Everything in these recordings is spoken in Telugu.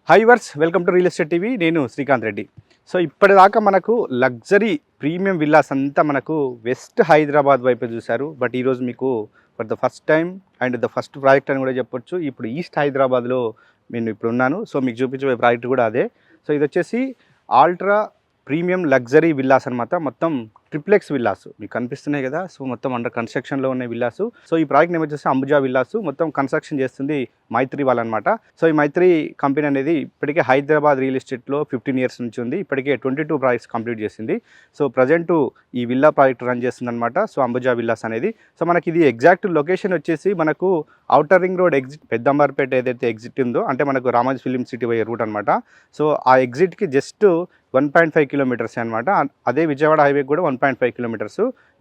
Hi viewers welcome to real estate TV. నేను శ్రీకాంత్ రెడ్డి. సో ఇప్పటిదాకా మనకు లగ్జరీ ప్రీమియం విల్లాస్ అంతా మనకు వెస్ట్ హైదరాబాద్ వైపు చూశారు. బట్ ఈరోజు మీకు for the first time and the first project అని కూడా చెప్పొచ్చు, ఇప్పుడు ఈస్ట్ హైదరాబాద్లో నేను ఇప్పుడు ఉన్నాను. సో మీకు చూపించే ప్రాజెక్ట్ కూడా అదే. సో ఇది వచ్చేసి ఆల్ట్రా ప్రీమియం లగ్జరీ విల్లాస్ అనమాట. మొత్తం ట్రిప్లెక్స్ విల్లాస్ మీకు కనిపిస్తున్నాయి కదా. సో మొత్తం అండర్ కన్స్ట్రక్షన్లో ఉన్న విల్లాసు. సో ఈ ప్రాజెక్ట్ నేమ్ వచ్చేసి అంబుజా విల్లాసు. మొత్తం కన్స్ట్రక్షన్ చేస్తుంది మైత్రి వాళ్ళనమాట. సో ఈ మైత్రి కంపెనీ అనేది ఇప్పటికే హైదరాబాద్ రియల్ ఎస్టేట్లో 15 years నుంచి ఉంది. ఇప్పటికే 22 ప్రాజెక్ట్స్ కంప్లీట్ చేసింది. సో ప్రజెంట్ ఈ విల్లా ప్రాజెక్ట్ రన్ చేస్తుంది అనమాట. సో అంబుజా విల్లాస్ అనేది. సో మనకి ఇది ఎగ్జాక్ట్ లొకేషన్ వచ్చేసి మనకు outer ring road exit Peddamberpet ఏదైతే ఎగ్జిట్ ఉందో, అంటే మనకు రామోజీ ఫిలిం సిటీ పోయే రూట్ అనమాట. సో ఆ ఎగ్జిట్కి జస్ట్ 1.5 kilometers అనమాట. అదే విజయవాడ హైవే కూడా 1.5 kilometers.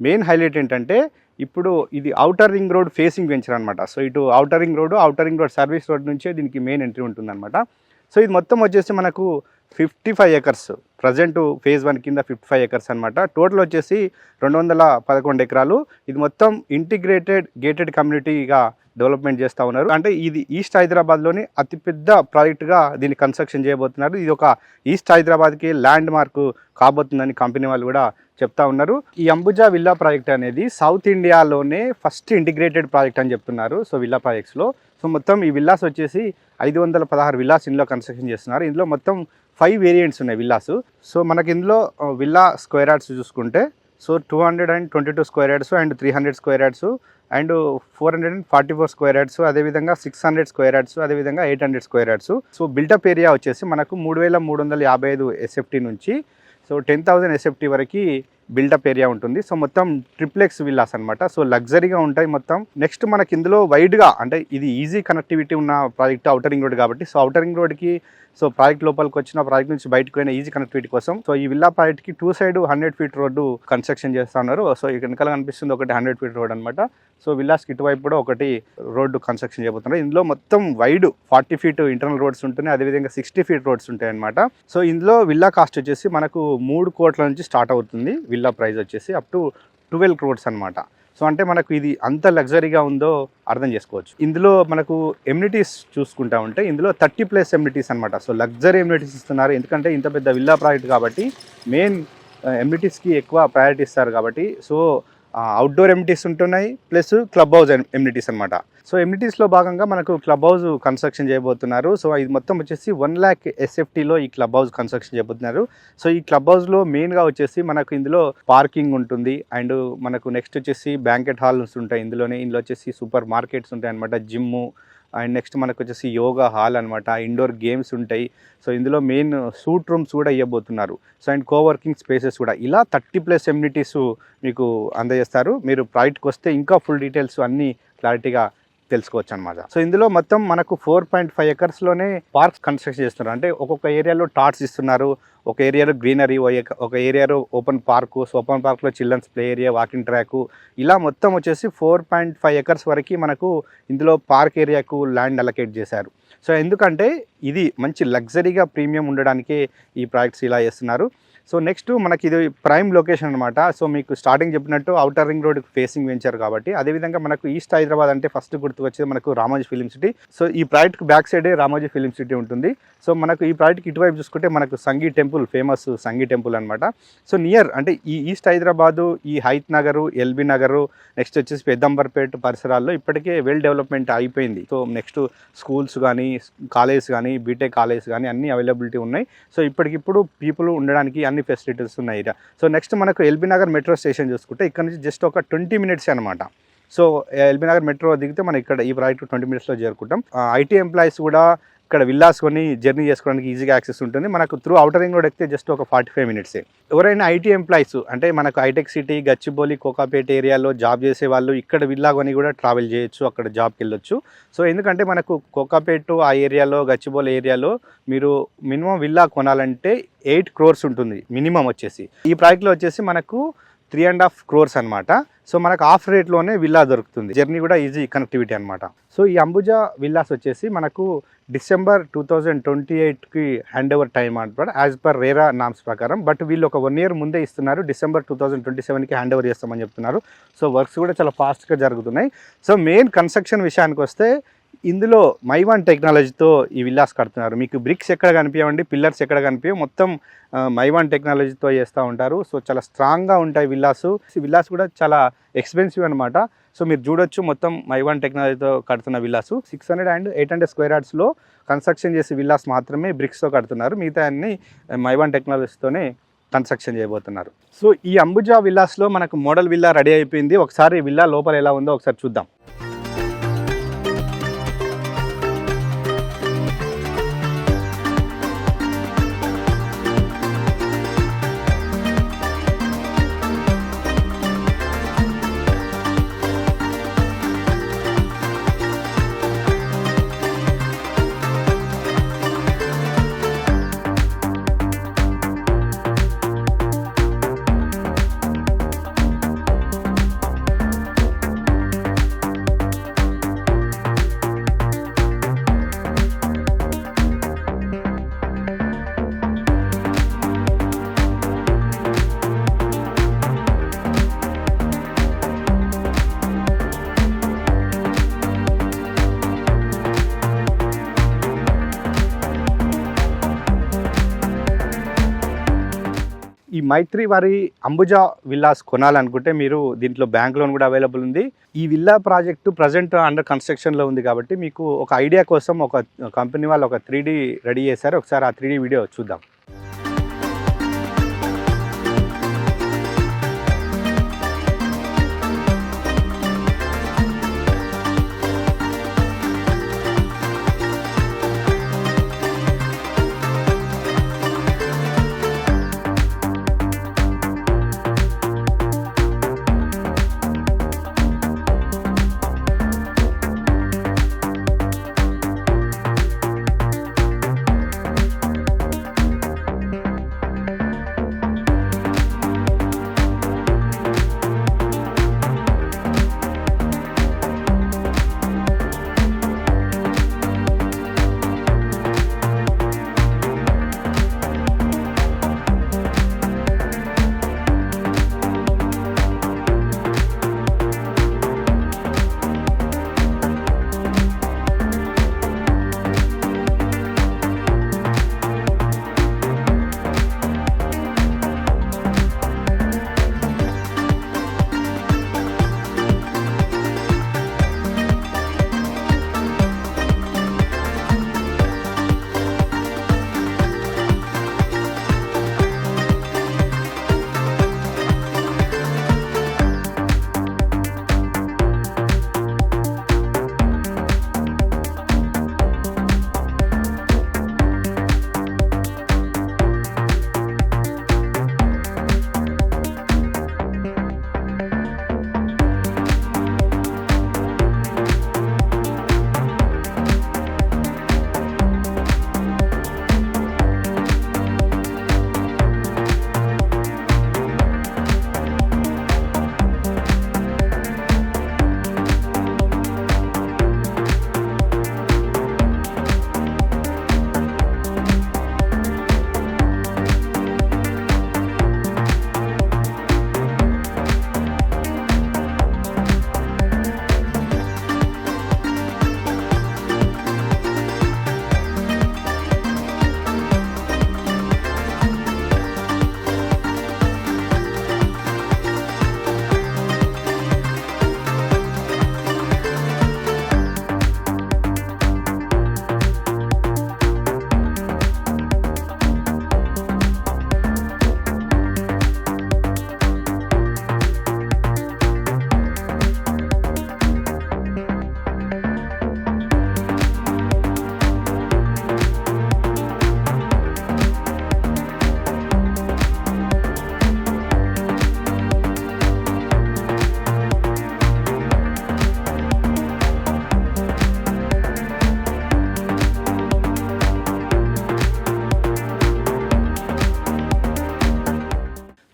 మెయిన్ హైలైట్ ఏంటంటే ఇప్పుడు ఇది outer ring road facing venture అనమాట. సో ఇటు outer ring road service road నుంచే దీనికి మెయిన్ ఎంట్రీ ఉంటుందన్నమాట. సో ఇది మొత్తం వచ్చేసి మనకు 55 acres. ప్రజెంట్ ఫేజ్ 1 కింద 55 acres అనమాట. టోటల్ వచ్చేసి 211 ఎకరాలు. ఇది మొత్తం ఇంటిగ్రేటెడ్ గేటెడ్ కమ్యూనిటీగా డెవలప్మెంట్ చేస్తూ ఉన్నారు. అంటే ఇది ఈస్ట్ హైదరాబాద్లోని అతిపెద్ద ప్రాజెక్టుగా దీన్ని కన్స్ట్రక్షన్ చేయబోతున్నారు. ఇది ఒక ఈస్ట్ హైదరాబాద్కి ల్యాండ్ మార్క్ కాబోతుందని కంపెనీ వాళ్ళు కూడా చెప్తా ఉన్నారు. ఈ అంబుజా విల్లా ప్రాజెక్ట్ అనేది సౌత్ ఇండియాలోనే ఫస్ట్ ఇంటిగ్రేటెడ్ ప్రాజెక్ట్ అని చెప్తున్నారు. సో విల్లా ప్రాజెక్ట్స్లో సో మొత్తం ఈ విల్లాస్ వచ్చేసి 516 విల్లాస్ ఇందులో కన్స్ట్రక్షన్ చేస్తున్నారు. ఇందులో మొత్తం 5 వేరియంట్స్ ఉన్నాయి విల్లాస్. సో మనకి ఇందులో విల్లా స్క్వేర్ యార్డ్స్ చూసుకుంటే so 222 square yards and 300 square yards and 444 square yards, అదేవిధంగా 600 స్క్వేర్ యార్డ్స్, అదేవిధంగా 800 square yards. So built-up area వచ్చేసి మనకు 3355 SFT నుంచి సో 10,000 SFT వరకు బిల్డప్ ఏరియా ఉంటుంది. సో మొత్తం ట్రిప్లెక్స్ విల్లాస్ అనమాట. సో లగ్జరీగా ఉంటాయి మొత్తం. నెక్స్ట్ మనకి ఇందులో వైడ్గా అంటే ఇది ఈజీ కనెక్టివిటీ ఉన్న ప్రాజెక్ట్ ఔటర్ రింగ్ రోడ్ కాబట్టి, సో ఔటర్ రింగ్ రోడ్కి సో ప్రాజెక్ట్ లోపలికి వచ్చిన ప్రాజెక్ట్ నుంచి బయటకు పోయిన ఈజీ కనెక్టివిటీ కోసం సో ఈ విల్లా ప్రాజెక్ట్కి 2 sides 100 feet రోడ్డు కన్స్ట్రక్షన్ చేస్తూ ఉన్నారు. సో ఇక్కడ వెనకాల కనిపిస్తుంది ఒకటి 100 feet రోడ్ అనమాట. సో విల్లాస్కి ఇటువైపు కూడా ఒకటి రోడ్డు కన్స్ట్రక్షన్ చేయబోతున్నారు. ఇందులో మొత్తం వైడ్ 40 feet ఇంటర్నల్ రోడ్స్ ఉంటున్నాయి, అదేవిధంగా 60 feet రోడ్స్ ఉంటాయి అనమాట. సో ఇందులో విల్లా కాస్ట్ వచ్చేసి మనకు 3 కోట్ల నుంచి స్టార్ట్ అవుతుంది. విల్లా ప్రైస్ వచ్చేసి అప్ టు 12 crores అనమాట. సో అంటే మనకు ఇది అంత లగ్జరీగా ఉందో అర్థం చేసుకోవచ్చు. ఇందులో మనకు ఎమ్యూనిటీస్ చూసుకుంటా ఉంటే ఇందులో 30+ ఎమ్యూనిటీస్ అనమాట. సో లగ్జరీ ఎమ్యూనిటీస్ ఇస్తున్నారు. ఎందుకంటే ఇంత పెద్ద విల్లా ప్రాజెక్ట్ కాబట్టి మెయిన్ ఎమ్యూనిటీస్కి ఎక్కువ ప్రయారిటీ ఇస్తారు కాబట్టి. సో అవుట్డోర్ ఎమ్యూనిటీస్ ఉంటున్నాయి, ప్లస్ క్లబ్ హౌస్ ఎమ్యూనిటీస్ అనమాట. సో ఎమ్యూనిటీస్లో భాగంగా మనకు క్లబ్ హౌస్ కన్స్ట్రక్షన్ చేయబోతున్నారు. సో ఇది మొత్తం వచ్చేసి 1 lakh SFTలో ఈ క్లబ్ హౌస్ కన్స్ట్రక్షన్ చేయబోతున్నారు. సో ఈ క్లబ్ హౌస్లో మెయిన్గా వచ్చేసి మనకు ఇందులో పార్కింగ్ ఉంటుంది అండ్ మనకు నెక్స్ట్ వచ్చేసి బ్యాంకెట్ హాల్స్ ఉంటాయి. ఇందులో వచ్చేసి సూపర్ మార్కెట్స్ ఉంటాయి అనమాట, జిమ్ము అండ్ నెక్స్ట్ మనకు వచ్చేసి యోగా హాల్ అనమాట, ఇండోర్ గేమ్స్ ఉంటాయి. సో ఇందులో మెయిన్ సూట్ రూమ్స్ కూడా ఇవ్వబోతున్నారు. సో అండ్ కోవర్కింగ్ స్పేసెస్ కూడా ఇలా 30+ ఎమ్యూనిటీస్ మీకు అందజేస్తారు. మీరు ప్రాజెక్ట్కి వస్తే ఇంకా ఫుల్ డీటెయిల్స్ అన్నీ క్లారిటీగా తెలుసుకోవచ్చు అనమాట. సో ఇందులో మొత్తం మనకు 4.5 acresలోనే పార్క్స్ కన్స్ట్రక్షన్ చేస్తున్నారు. అంటే ఒక్కొక్క ఏరియాలో టాట్స్ ఇస్తున్నారు, ఒక ఏరియాలో గ్రీనరీ, ఒక ఏరియాలో ఓపెన్ పార్కు. సో ఓపెన్ పార్క్లో children's play area, walking track, ఇలా మొత్తం వచ్చేసి 4.5 acres వరకు మనకు ఇందులో పార్క్ ఏరియాకు ల్యాండ్ అలొకేట్ చేశారు. సో ఎందుకంటే ఇది మంచి లగ్జరీగా ప్రీమియం ఉండడానికే ఈ ప్రాజెక్ట్స్ ఇలా చేస్తున్నారు. సో నెక్స్ట్ మనకి ఇది ప్రైమ్ లొకేషన్ అనమాట. సో మీకు స్టార్టింగ్ చెప్పినట్టు outer ring road facing venture కాబట్టి, అదేవిధంగా మనకు ఈస్ట్ హైదరాబాద్ అంటే ఫస్ట్ గుర్తుకొచ్చేది మనకు రామోజీ ఫిలిం సిటీ. సో ఈ ప్రాజెక్ట్కి బ్యాక్ సైడే రామోజీ ఫిలిం సిటీ ఉంటుంది. సో మనకు ఈ ప్రాజెక్ట్కి ఇటువైపు చూసుకుంటే మనకు సంగీ టెంపుల్, ఫేమస్ సంగీ టెంపుల్ అనమాట. సో నియర్ అంటే ఈ ఈస్ట్ హైదరాబాదు, ఈ హైత్ నగరు, ఎల్బీ నగరు, నెక్స్ట్ వచ్చేసి పెద్దంబర్పేట పరిసరాల్లో ఇప్పటికే వెల్ డెవలప్మెంట్ అయిపోయింది. సో నెక్స్ట్ స్కూల్స్ కానీ, కాలేజ్ కానీ, బీటెక్ కాలేజ్ కానీ అన్నీ అవైలబిలిటీ ఉన్నాయి. సో ఇప్పటికిప్పుడు పీపుల్ ఉండడానికి అన్ని ఫెసిలిటీస్ ఉన్నాయి. సో నెక్స్ట్ మనకు ఎల్బీ నగర్ మెట్రో స్టేషన్ చూసుకుంటే ఇక్కడ నుంచి జస్ట్ ఒక 20 minutes అనమాట. సో ఎల్బీ నగర్ మెట్రో దిగితే మనం ఇక్కడ ఈ ప్రాజెక్ట్ 20 minutesలో చేరుకుంటాం. ఐటీ ఎంప్లాయీస్ కూడా ఇక్కడ విల్లాస్ కొని జర్నీ చేసుకోవడానికి ఈజీగా యాక్సెస్ ఉంటుంది. మనకు త్రూ ఔటర్ రింగ్ రోడ్ ఎక్కితే జస్ట్ ఒక 45 minutes. ఎవరైనా ఐటీ ఎంప్లాయీస్ అంటే మనకు హైటెక్ సిటీ, గచ్చిబౌలి, కోకాపేట ఏరియాలో జాబ్ చేసే వాళ్ళు ఇక్కడ విల్లా కొని కూడా ట్రావెల్ చేయొచ్చు, అక్కడ జాబ్కి వెళ్ళొచ్చు. సో ఎందుకంటే మనకు కోకాపేట ఆ ఏరియాలో, గచ్చిబౌలి ఏరియాలో మీరు మినిమం విల్లా కొనాలంటే 8 crores ఉంటుంది మినిమం వచ్చేసి. ఈ ప్రాజెక్ట్లో వచ్చేసి మనకు 3.5 crores అనమాట. సో మనకు ఆఫ్ రేట్లోనే విల్లా దొరుకుతుంది. జర్నీ కూడా ఈజీ కనెక్టివిటీ అనమాట. సో ఈ అంబుజా విల్లాస్ వచ్చేసి మనకు December 2028కి హ్యాండ్ ఓవర్ టైం అనమాట, యాజ్ పర్ రేరా నామ్స్ ప్రకారం. బట్ వీళ్ళు ఒక 1 year ముందే ఇస్తున్నారు. December 2027కి హ్యాండ్ ఓవర్ చేస్తామని చెప్తున్నారు. సో వర్క్స్ కూడా చాలా ఫాస్ట్గా జరుగుతున్నాయి. సో మెయిన్ కన్స్ట్రక్షన్ విషయానికి వస్తే ఇందులో మైవాన్ టెక్నాలజీతో ఈ విల్లాస్ కడుతున్నారు. మీకు బ్రిక్స్ ఎక్కడ కనిపించవండి, పిల్లర్స్ ఎక్కడ కనిపించవు, మొత్తం మైవాన్ టెక్నాలజీతో చేస్తూ ఉంటారు. సో చాలా స్ట్రాంగ్గా ఉంటాయి విల్లాస్. విల్లాస్ కూడా చాలా ఎక్స్పెన్సివ్ అనమాట. సో మీరు చూడొచ్చు మొత్తం మైవాన్ టెక్నాలజీతో కడుతున్న విల్లాస్ 600 and 800 స్క్వేర్ యార్డ్స్లో కన్స్ట్రక్షన్ చేసే విల్లాస్ మాత్రమే బ్రిక్స్తో కడుతున్నారు. మిగతా అన్ని మైవాన్ టెక్నాలజీతోనే కన్స్ట్రక్షన్ చేయబోతున్నారు. సో ఈ అంబుజా విల్లాస్లో మనకు మోడల్ విల్లా రెడీ అయిపోయింది. ఒకసారి విల్లా లోపల ఎలా ఉందో ఒకసారి చూద్దాం. ఈ మైత్రి వారి అంబుజా విల్లాస్ కొనాలనుకుంటే మీరు దీంట్లో బ్యాంక్ లోన్ కూడా అవైలబుల్ ఉంది. ఈ విల్లా ప్రాజెక్టు ప్రజెంట్ అండర్ కన్స్ట్రక్షన్లో ఉంది కాబట్టి మీకు ఒక ఐడియా కోసం ఒక కంపెనీ వాళ్ళు ఒక 3D రెడీ చేశారు. ఒకసారి ఆ 3D వీడియో చూద్దాం.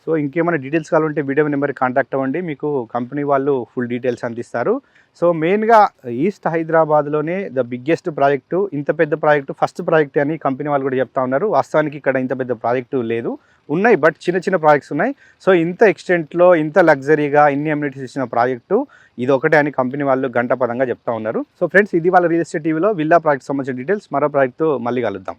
సో ఇంకేమైనా డీటెయిల్స్ కావాలంటే వీడియో నెంబర్కి కాంటాక్ట్ అవ్వండి, మీకు కంపెనీ వాళ్ళు ఫుల్ డీటెయిల్స్ అందిస్తారు. సో మెయిన్గా ఈస్ట్ హైదరాబాద్లోనే ద బిగ్గెస్ట్ ప్రాజెక్టు, ఇంత పెద్ద ప్రాజెక్టు ఫస్ట్ ప్రాజెక్ట్ అని కంపెనీ వాళ్ళు కూడా చెప్తా ఉన్నారు. వాస్తవానికి ఇక్కడ ఇంత పెద్ద ప్రాజెక్టు లేదు, ఉన్నాయి, బట్ చిన్న చిన్న ప్రాజెక్ట్స్ ఉన్నాయి. సో ఇంత ఎక్స్టెంట్లో ఇంత లగ్జరీగా ఇన్ని అమ్యూనిటీస్ ఇచ్చిన ప్రాజెక్టు ఇది ఒకటే అని కంపెనీ వాళ్ళు గంటపదంగా చెప్తా ఉన్నారు. సో ఫ్రెండ్స్, ఇది వాళ్ళ రియల్ ఎస్టేట్ టీవీలో విల్లా ప్రాజెక్ట్ సంబంధించిన డీటెయిల్స్. మరో ప్రాజెక్ట్తో మళ్ళీ కలుద్దాం.